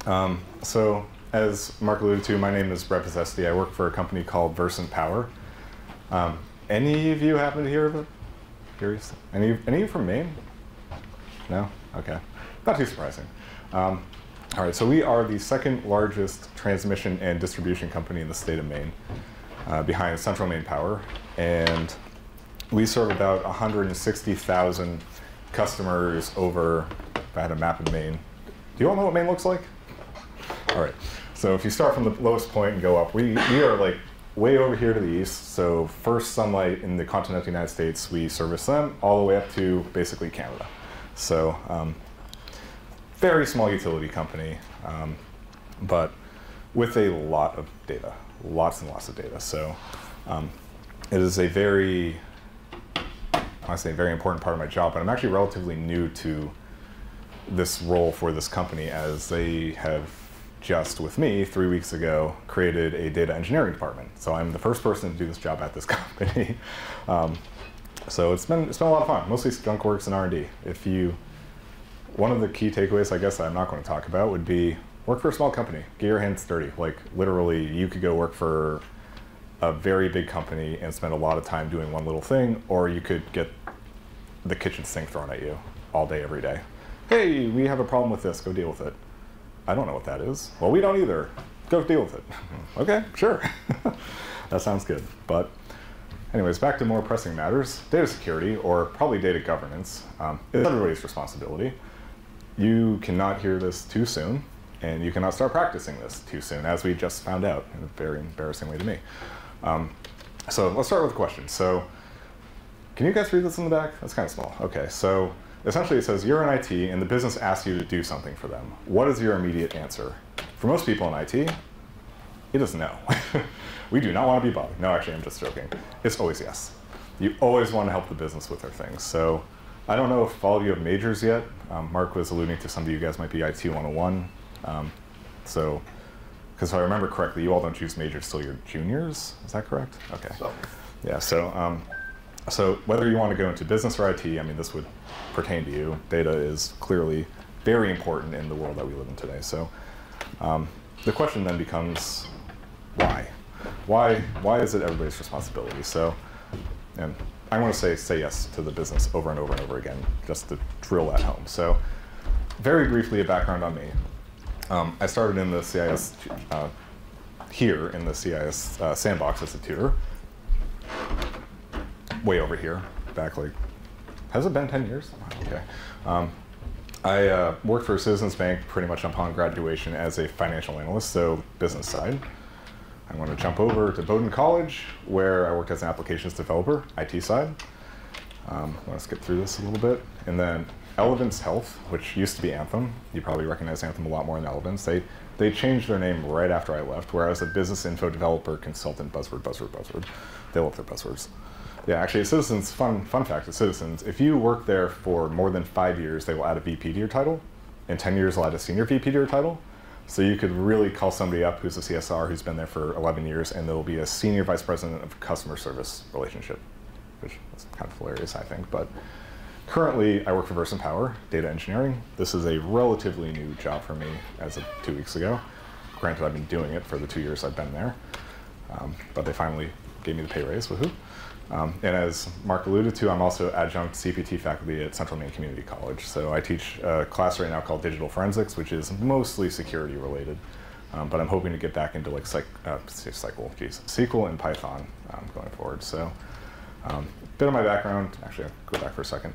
So as Mark alluded to, my name is Biseti. I work for a company called Versant Power. Any of you happen to hear of it? Curious? Any of you from Maine? No? Okay. Not too surprising. All right, so we are the second largest transmission and distribution company in the state of Maine, behind Central Maine Power. And we serve about 160,000 customers over, if I had a map of Maine. Do you all know what Maine looks like? All right, so if you start from the lowest point and go up, we are like way over here to the east. So first sunlight in the continental United States, we service them all the way up to basically Canada. So very small utility company, but with a lot of data, lots and lots of data. So it is a very, honestly, a very important part of my job, but I'm actually relatively new to this role for this company, as they have just, with me, 3 weeks ago, created a data engineering department. So I'm the first person to do this job at this company. So it's been a lot of fun, mostly skunk works and R&D. One of the key takeaways, I guess, that I'm not going to talk about would be work for a small company, get your hands dirty. Like literally, you could go work for a very big company and spend a lot of time doing one little thing, or you could get the kitchen sink thrown at you all day, every day. Hey, we have a problem with this, go deal with it. I don't know what that is. Well, we don't either. Go deal with it. Okay, sure. That sounds good. But anyways, back to more pressing matters. Data security, or probably data governance, is everybody's responsibility. You cannot hear this too soon, and you cannot start practicing this too soon, as we just found out in a very embarrassing way to me. So let's start with a question. So can you guys read this in the back? That's kind of small. Okay, so essentially it says you're in IT and the business asks you to do something for them. What is your immediate answer? For most people in IT, it is no. We do not want to be bothered. No, actually, I'm just joking. It's always yes. You always want to help the business with their things. So I don't know if all of you have majors yet. Mark was alluding to some of you guys might be IT 101. So, because if I remember correctly, you all don't choose majors till you're juniors. Is that correct? Okay. So. Yeah, so whether you want to go into business or IT, I mean, this would pertain to you. Data is clearly very important in the world that we live in today. So the question then becomes, why? Why is it everybody's responsibility? So, and I want to say yes to the business over and over and over again, just to drill that home. So very briefly, a background on me. I started in the CIS, here in the CIS sandbox as a tutor. Way over here, back like, has it been 10 years? Okay. I worked for Citizens Bank pretty much upon graduation as a financial analyst, so business side. I'm going to jump over to Bowdoin College, where I worked as an applications developer, IT side. I want to skip through this a little bit. And then Elevance Health, which used to be Anthem. You probably recognize Anthem a lot more than Elevance. They changed their name right after I left, where I was a business info developer, consultant, buzzword. They love their buzzwords. Yeah, actually, Citizens, fun fact at Citizens, if you work there for more than 5 years, they will add a VP to your title. In 10 years, they'll add a senior VP to your title. So you could really call somebody up who's a CSR who's been there for 11 years, and they'll be a senior vice president of customer service relationship, which is kind of hilarious, I think. But currently, I work for Versant Power, data engineering. This is a relatively new job for me as of 2 weeks ago. Granted, I've been doing it for the 2 years I've been there, but they finally gave me the pay raise, woohoo. And as Mark alluded to, I'm also adjunct CPT faculty at Central Maine Community College. So I teach a class right now called Digital Forensics, which is mostly security related. But I'm hoping to get back into like SQL and Python going forward. So a bit of my background, actually I'll go back for a second.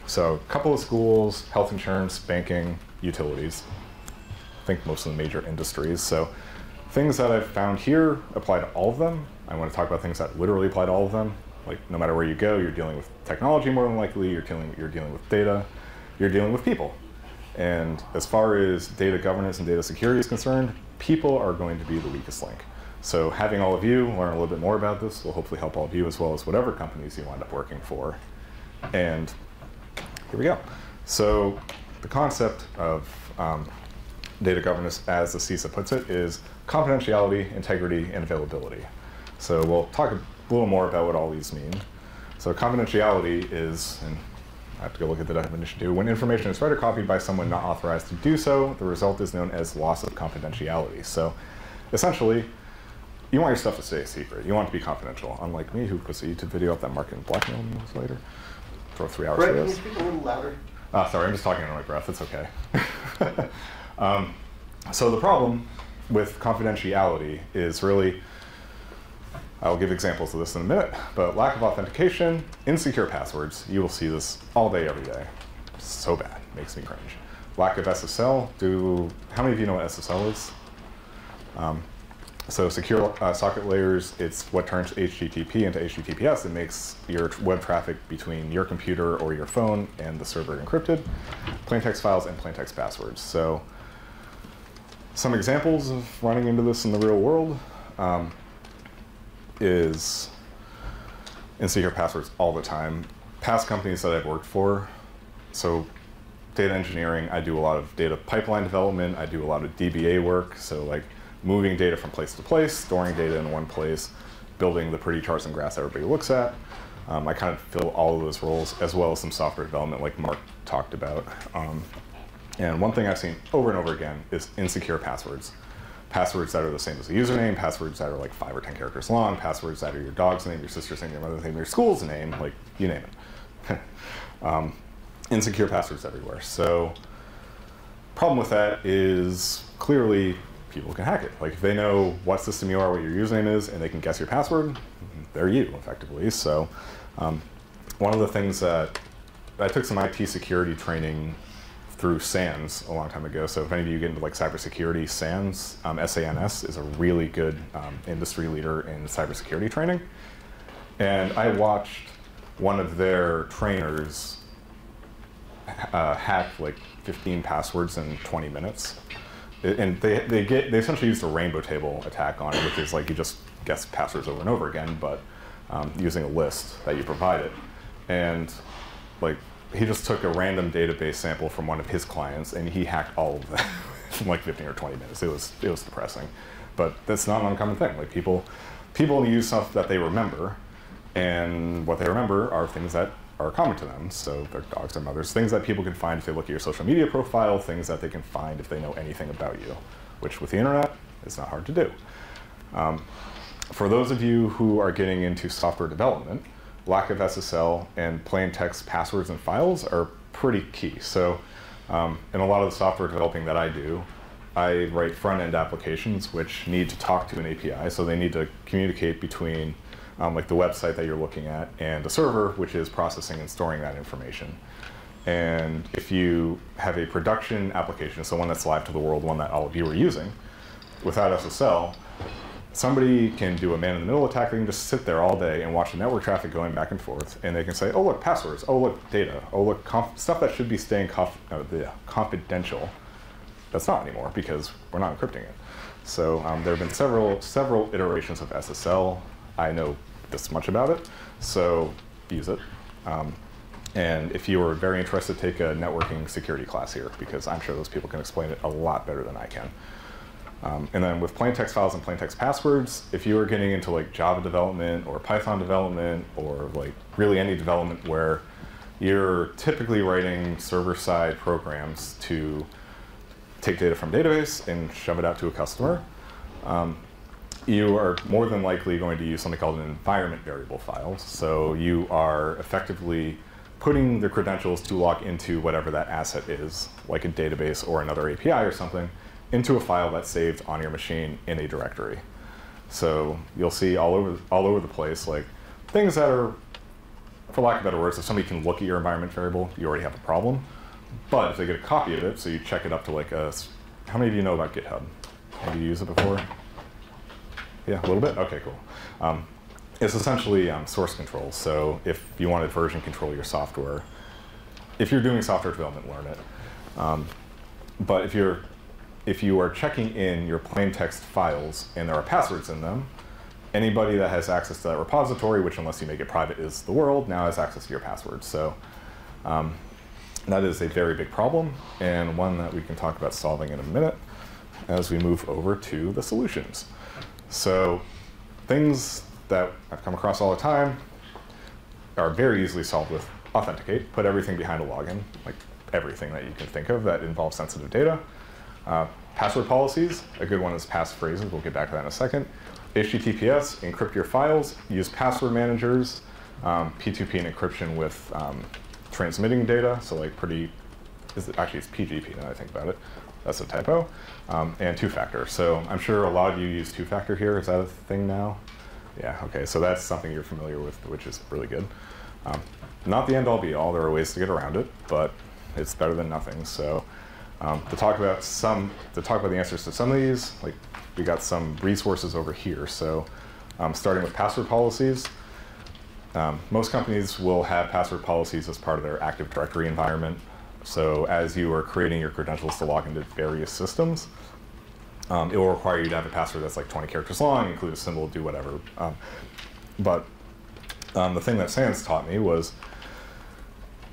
So a couple of schools, health insurance, banking, utilities. I think most of the major industries. So things that I've found here apply to all of them. I want to talk about things that literally apply to all of them. Like no matter where you go, you're dealing with technology more than likely, you're dealing with data, you're dealing with people. And as far as data governance and data security is concerned, people are going to be the weakest link. So having all of you learn a little bit more about this will hopefully help all of you, as well as whatever companies you wind up working for. And here we go. So the concept of data governance, as the CISA puts it, is confidentiality, integrity, and availability. So we'll talk a little more about what all these mean. So confidentiality is, and I have to go look at the definition too. When information is read or copied by someone not authorized to do so, the result is known as loss of confidentiality. So essentially, you want your stuff to stay secret. You want it to be confidential, unlike me, who puts a YouTube video up that market blackmail me later. Throw 3 hours Brett, for can you this. speak a little louder? Sorry, I'm just talking under my breath. It's okay. So the problem with confidentiality is really, I'll give examples of this in a minute, but lack of authentication, insecure passwords. You will see this all day, every day. So bad, makes me cringe. Lack of SSL. How many of you know what SSL is? So secure socket layers, it's what turns HTTP into HTTPS. It makes your web traffic between your computer or your phone and the server encrypted. Plaintext files and plaintext passwords. So some examples of running into this in the real world is insecure passwords all the time. Past companies that I've worked for, so data engineering, I do a lot of data pipeline development. I do a lot of DBA work, so like moving data from place to place, storing data in one place, building the pretty charts and graphs everybody looks at. I kind of fill all of those roles, as well as some software development like Mark talked about. And one thing I've seen over and over again is insecure passwords. Passwords that are the same as the username, passwords that are like 5 or 10 characters long, passwords that are your dog's name, your sister's name, your mother's name, your school's name, like you name it. Insecure passwords everywhere. So problem with that is clearly people can hack it. Like if they know what system you are, what your username is, and they can guess your password, they're you, effectively. So one of the things that I took some IT security training through SANS a long time ago. So if any of you get into like cybersecurity, SANS, SANS is a really good industry leader in cybersecurity training. And I watched one of their trainers hack like 15 passwords in 20 minutes. And they essentially used a rainbow table attack on it, which is like you just guess passwords over and over again, but using a list that you provided. And like he just took a random database sample from one of his clients and he hacked all of them in like 15 or 20 minutes. It was depressing, but that's not an uncommon thing. Like people use stuff that they remember, and what they remember are things that are common to them. So their dogs, their mothers, things that people can find if they look at your social media profile, things that they can find if they know anything about you, which with the internet is not hard to do. For those of you who are getting into software development, lack of SSL and plain text passwords and files are pretty key. So in a lot of the software developing that I do, I write front-end applications which need to talk to an API. So they need to communicate between like the website that you're looking at and the server, which is processing and storing that information. And if you have a production application, so one that's live to the world, one that all of you are using, without SSL, somebody can do a man-in-the-middle attack. They can just sit there all day and watch the network traffic going back and forth, and they can say, oh, look, passwords. Oh, look, data. Oh, look, stuff that should be staying confidential. That's not anymore because we're not encrypting it. So there have been several iterations of SSL. I know this much about it, so use it. And if you are very interested, take a networking security class here, because I'm sure those people can explain it a lot better than I can. And then with plain text files and plain text passwords, if you are getting into like Java development or Python development or like really any development where you're typically writing server-side programs to take data from database and shove it out to a customer, you are more than likely going to use something called an environment variable file. So you are effectively putting the credentials to log into whatever that asset is, like a database or another API or something, into a file that's saved on your machine in a directory. So you'll see all over the place, like things that are, for lack of better words, if somebody can look at your environment variable, you already have a problem. But if they get a copy of it, so you check it up to like a, how many of you know about GitHub? Have you used it before? Yeah, a little bit? Okay, cool. It's essentially source control. So if you want to version control your software, if you're doing software development, learn it. But if you are checking in your plain text files and there are passwords in them, anybody that has access to that repository, which unless you make it private is the world, now has access to your passwords. So that is a very big problem, and one that we can talk about solving in a minute as we move over to the solutions. So things that I've come across all the time are very easily solved with authenticate, put everything behind a login, like everything that you can think of that involves sensitive data. Password policies, a good one is passphrases, we'll get back to that in a second. HTTPS, encrypt your files, use password managers, P2P and encryption with transmitting data, so like actually it's PGP now that I think about it, that's a typo, and two-factor. So I'm sure a lot of you use two-factor here, is that a thing now? Yeah, okay, so that's something you're familiar with, which is really good. Not the end-all be-all, there are ways to get around it, but it's better than nothing. So to talk about the answers to some of these, like we got some resources over here. So starting with password policies, most companies will have password policies as part of their Active Directory environment. So as you are creating your credentials to log into various systems, it will require you to have a password that's like 20 characters long, include a symbol, do whatever. But the thing that Sans taught me was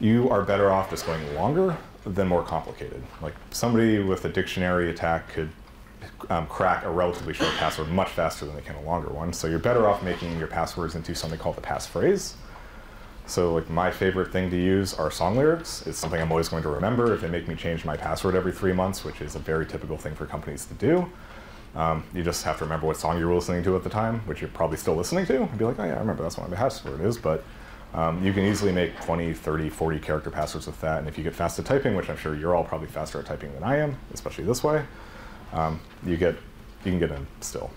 you are better off just going longer than more complicated. Like somebody with a dictionary attack could crack a relatively short password much faster than they can a longer one. So you're better off making your passwords into something called the passphrase. So like my favorite thing to use are song lyrics. It's something I'm always going to remember. If they make me change my password every 3 months, which is a very typical thing for companies to do, you just have to remember what song you were listening to at the time, which you're probably still listening to, and be like, oh yeah, I remember that's what my password is. But you can easily make 20, 30, 40 character passwords with that. And if you get fast at typing, which I'm sure you're all probably faster at typing than I am, especially this way, you can get in still.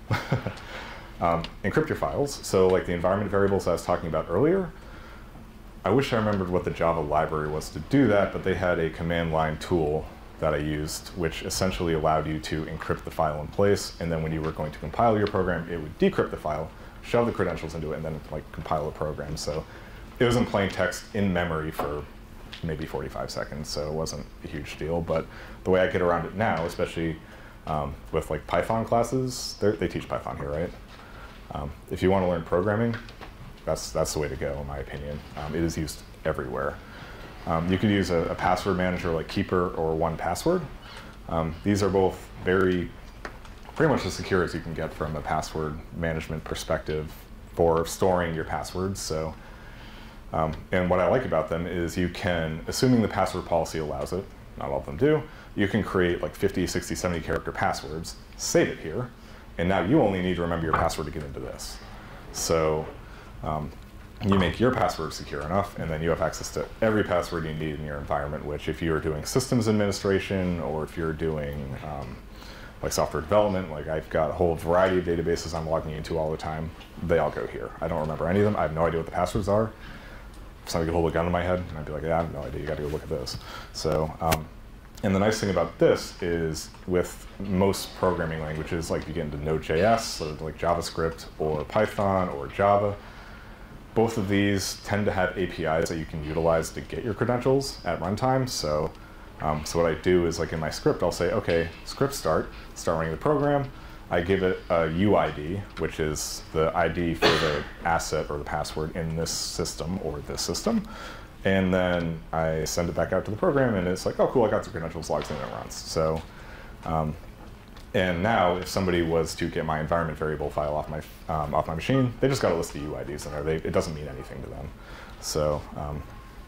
Encrypt your files. So like the environment variables I was talking about earlier, I wish I remembered what the Java library was to do that, but they had a command line tool that I used, which essentially allowed you to encrypt the file in place, and then when you were going to compile your program, it would decrypt the file, shove the credentials into it, and then like compile the program. So it was in plain text in memory for maybe 45 seconds, so it wasn't a huge deal. But the way I get around it now, especially with like Python classes, they teach Python here, right? If you want to learn programming, that's the way to go, in my opinion. It is used everywhere. You could use a password manager like Keeper or 1Password. These are both pretty much as secure as you can get from a password management perspective for storing your passwords. So, and what I like about them is you can, assuming the password policy allows it, not all of them do, you can create like 50, 60, 70 character passwords, save it here, and now you only need to remember your password to get into this. So you make your password secure enough, and then you have access to every password you need in your environment, which if you're doing systems administration or if you're doing like software development, like I've got a whole variety of databases I'm logging into all the time, they all go here. I don't remember any of them. I have no idea what the passwords are. Somebody could hold a gun to my head, and I'd be like, yeah, I have no idea, you gotta go look at this. So, and the nice thing about this is with most programming languages, like you get into Node.js, or like JavaScript, or Python, or Java, both of these tend to have APIs that you can utilize to get your credentials at runtime. So, so what I do is like in my script, I'll say, okay, script start running the program. I give it a UID, which is the ID for the asset or the password in this system or this system. And then I send it back out to the program, and it's like, oh, cool, I got the credentials, logs in, and it runs. So, and now if somebody was to get my environment variable file off my machine, they just got a list of UIDs in there. It doesn't mean anything to them. So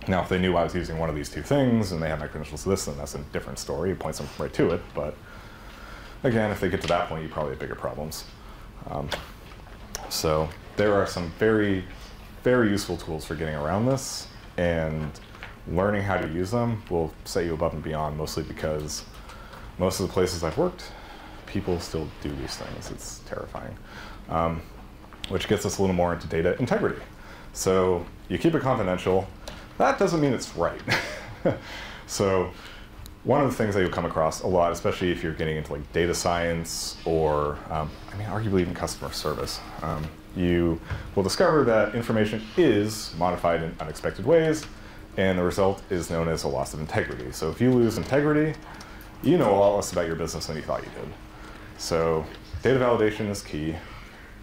now if they knew I was using one of these two things and they had my credentials to this, then that's a different story. It points them right to it. But again, if they get to that point, you probably have bigger problems. So there are some very, very useful tools for getting around this, and learning how to use them will set you above and beyond, mostly because most of the places I've worked, people still do these things. It's terrifying. Which gets us a little more into data integrity. So you keep it confidential. That doesn't mean it's right. So one of the things that you'll come across a lot, especially if you're getting into like data science or, I mean, arguably even customer service, you will discover that information is modified in unexpected ways, and the result is known as a loss of integrity. So if you lose integrity, you know a lot less about your business than you thought you did. So data validation is key.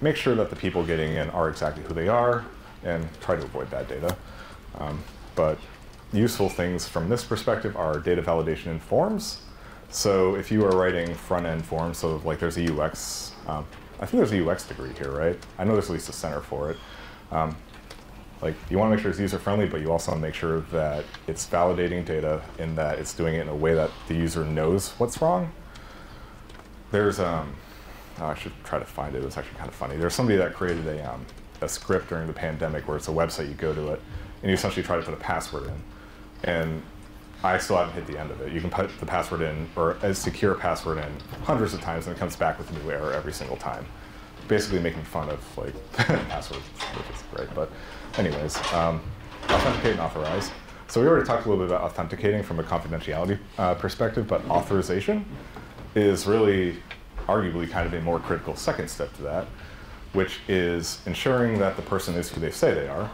Make sure that the people getting in are exactly who they are, and try to avoid bad data. But useful things from this perspective are data validation in forms. So if you are writing front-end forms, so like there's a UX, I think there's a UX degree here, right? I know there's at least a center for it. Like, you want to make sure it's user-friendly, but you also want to make sure that it's validating data and that it's doing it in a way that the user knows what's wrong. There's, oh, I should try to find it. It's actually kind of funny. There's somebody that created a script during the pandemic where it's a website, you go to it, and you essentially try to put a password in. And I still haven't hit the end of it. You can put the password in, or a secure password in, hundreds of times, and it comes back with a new error every single time. Basically making fun of, like, passwords, which is great. But anyways, authenticate and authorize. So we already talked a little bit about authenticating from a confidentiality perspective, but authorization is really arguably kind of a more critical second step to that, which is ensuring that the person is who they say they are.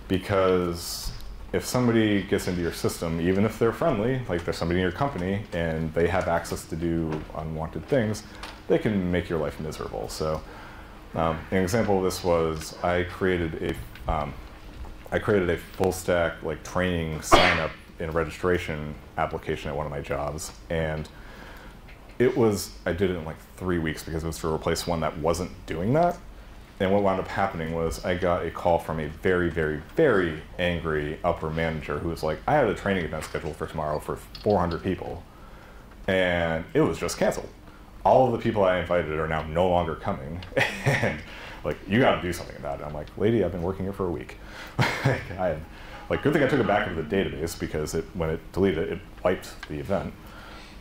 Because if somebody gets into your system, even if they're friendly, like they're somebody in your company, and they have access to do unwanted things, they can make your life miserable. So an example of this was I created a full stack like training sign up and registration application at one of my jobs, and I did it in like 3 weeks because it was to replace one that wasn't doing that. And what wound up happening was I got a call from a very, very, very angry upper manager who was like, I had a training event scheduled for tomorrow for 400 people, and it was just canceled. All of the people I invited are now no longer coming, and like, you got to do something about it. I'm like, lady, I've been working here for a week. Good thing I took it back into the database, because when it deleted it, it wiped the event.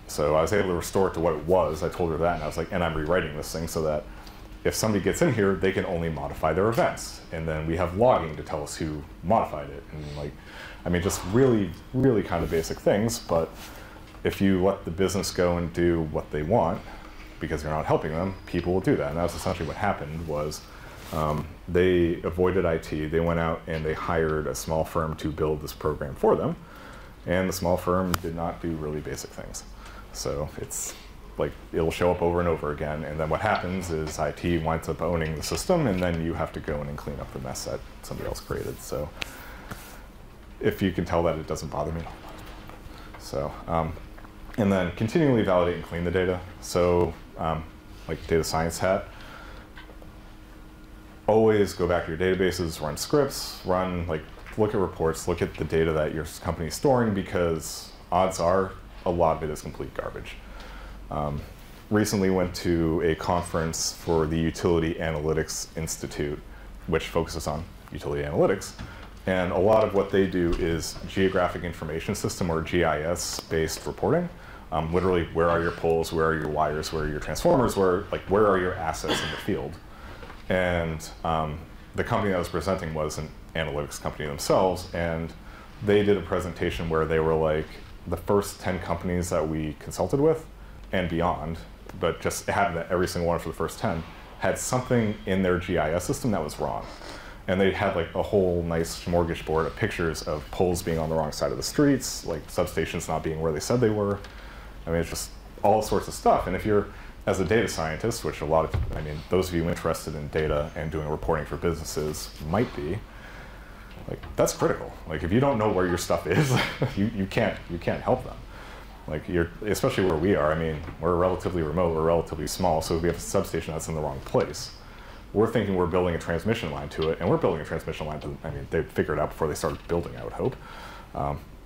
So I was able to restore it to what it was. I told her that, and I was like, and I'm rewriting this thing so that if somebody gets in here, they can only modify their events. And then we have logging to tell us who modified it. And like, I mean, just really, really kind of basic things. But if you let the business go and do what they want, because you're not helping them, people will do that. And that's essentially what happened was they avoided IT. They went out and they hired a small firm to build this program for them. And the small firm did not do really basic things. So it's like, it'll show up over and over again. And then what happens is IT winds up owning the system, and then you have to go in and clean up the mess that somebody else created. So if you can tell that, it doesn't bother me. So, and then continually validate and clean the data. So like data science hat, always go back to your databases, run scripts, look at reports, look at the data that your company is storing, because odds are a lot of it is complete garbage. Recently went to a conference for the Utility Analytics Institute, which focuses on utility analytics. And a lot of what they do is geographic information system, or GIS-based reporting. Literally, where are your poles, where are your wires, where are your transformers, where are your assets in the field? And the company that was presenting was an analytics company themselves, and they did a presentation where they were like, the first 10 companies that we consulted with and beyond, but just it happened that every single one for the first 10 had something in their GIS system that was wrong. And they had like a whole nice smorgasbord of pictures of poles being on the wrong side of the streets, like substations not being where they said they were. I mean, it's just all sorts of stuff. And if you're, as a data scientist, which those of you interested in data and doing reporting for businesses might be, like, that's critical. Like, if you don't know where your stuff is, you can't help them. Like, especially where we are. I mean, we're relatively remote, we're relatively small, so if we have a substation that's in the wrong place, we're thinking we're building a transmission line to it, and we're building a transmission line to, they'd figure it out before they started building, I would hope.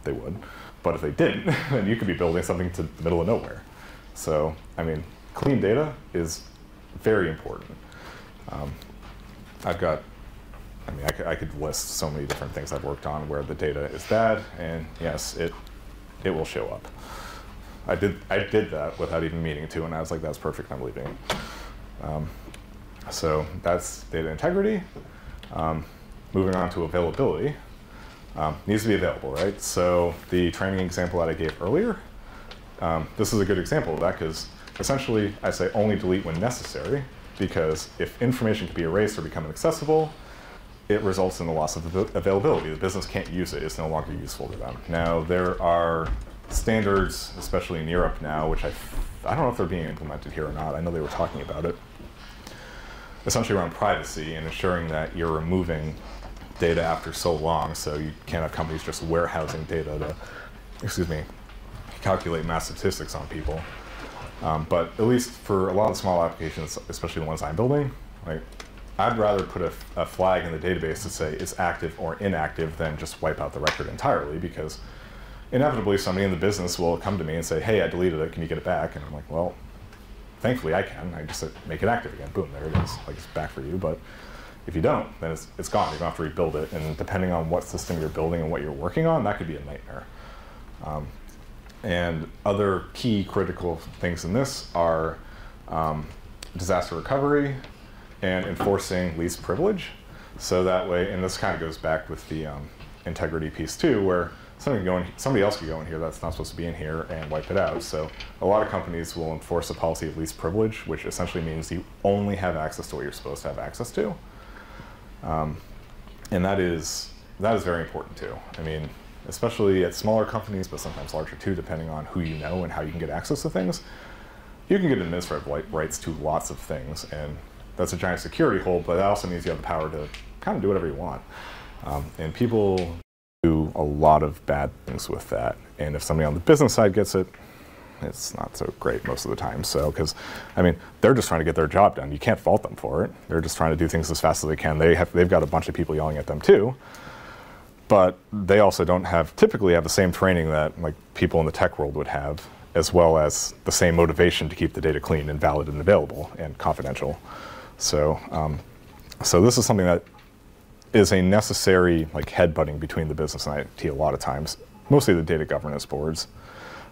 They would. But if they didn't, then you could be building something to the middle of nowhere. So, clean data is very important. I could list so many different things I've worked on where the data is bad, and yes, it will show up. I did that without even meaning to, and I was like, that's perfect, I'm leaving. So that's data integrity. Moving on to availability. Needs to be available, right? So the training example that I gave earlier, this is a good example of that, because essentially I say only delete when necessary, because if information can be erased or become inaccessible, it results in the loss of availability. The business can't use it. It's no longer useful to them. Now, there are standards, especially in Europe now, which I don't know if they're being implemented here or not. I know they were talking about it. Essentially around privacy and ensuring that you're removing data after so long, so you can't have companies just warehousing data to, calculate mass statistics on people. But at least for a lot of small applications, especially the ones I'm building, like, I'd rather put a flag in the database to say it's active or inactive than just wipe out the record entirely, because inevitably somebody in the business will come to me and say, hey, I deleted it, can you get it back? And I'm like, well, thankfully I can. I just make it active again. Boom, there it is. Like, it's back for you. But if you don't, then it's gone. You're going to have to rebuild it. And depending on what system you're building and what you're working on, that could be a nightmare. And other key critical things in this are disaster recovery and enforcing least privilege. So that way, and this kind of goes back with the integrity piece too, where somebody else could go in here that's not supposed to be in here and wipe it out. So a lot of companies will enforce a policy of least privilege, which essentially means you only have access to what you're supposed to have access to. And that is very important too. I mean, especially at smaller companies, but sometimes larger too, depending on who you know and how you can get access to things. You can get administrative rights to lots of things, and that's a giant security hole, but that also means you have the power to kind of do whatever you want. And people do a lot of bad things with that. And if somebody on the business side gets it, it's not so great most of the time. So, because, I mean, they're just trying to get their job done. You can't fault them for it. They're just trying to do things as fast as they can. They've got a bunch of people yelling at them too. But they also don't typically have the same training that like people in the tech world would have, as well as the same motivation to keep the data clean and valid and available and confidential. So, so this is something that is a necessary like headbutting between the business and IT a lot of times, mostly the data governance boards,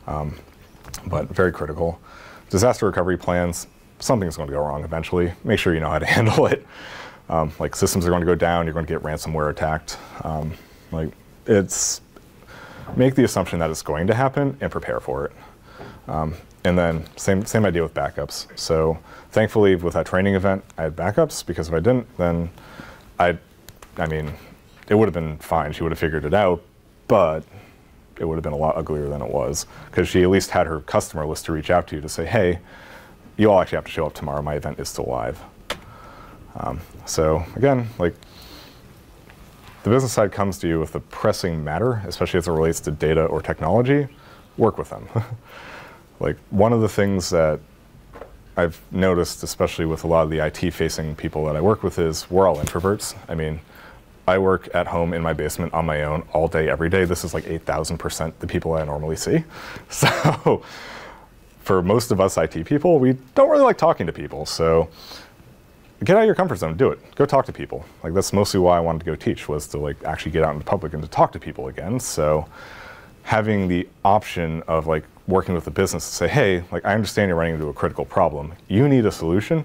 but very critical. Disaster recovery plans, something's going to go wrong eventually. Make sure you know how to handle it. Like systems are going to go down, you're going to get ransomware attacked. Like make the assumption that it's going to happen and prepare for it. And then same idea with backups. So thankfully with that training event, I had backups, because if I didn't, then I mean, it would have been fine. She would have figured it out, but it would have been a lot uglier than it was, because she at least had her customer list to reach out to say, hey, you all actually have to show up tomorrow. My event is still live. So again, like, the business side comes to you with a pressing matter, especially as it relates to data or technology, work with them. Like, one of the things that I've noticed, especially with a lot of the IT-facing people that I work with, is we're all introverts. I mean, I work at home in my basement on my own all day, every day. This is like 8,000% the people I normally see. So for most of us IT people, we don't really like talking to people. So get out of your comfort zone, do it. Go talk to people. Like, that's mostly why I wanted to go teach, was to like actually get out in the public and to talk to people again. So having the option of like working with the business to say, hey, like, I understand you're running into a critical problem. You need a solution.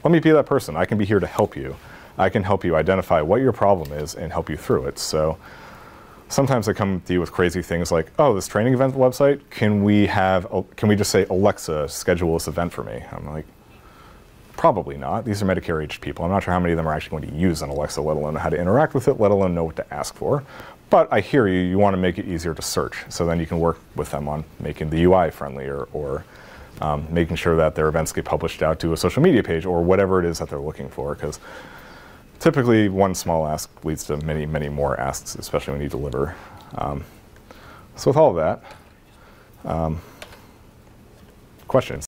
Let me be that person. I can be here to help you. I can help you identify what your problem is and help you through it. So sometimes I come to you with crazy things like, oh, this training event website, can we just say, Alexa, schedule this event for me? I'm like, probably not. These are Medicare-aged people. I'm not sure how many of them are actually going to use an Alexa, let alone how to interact with it, let alone know what to ask for. But I hear you, you want to make it easier to search. So then you can work with them on making the UI friendlier, or making sure that their events get published out to a social media page, or whatever it is that they're looking for. Because typically one small ask leads to many, many more asks, especially when you deliver. So with all of that, questions?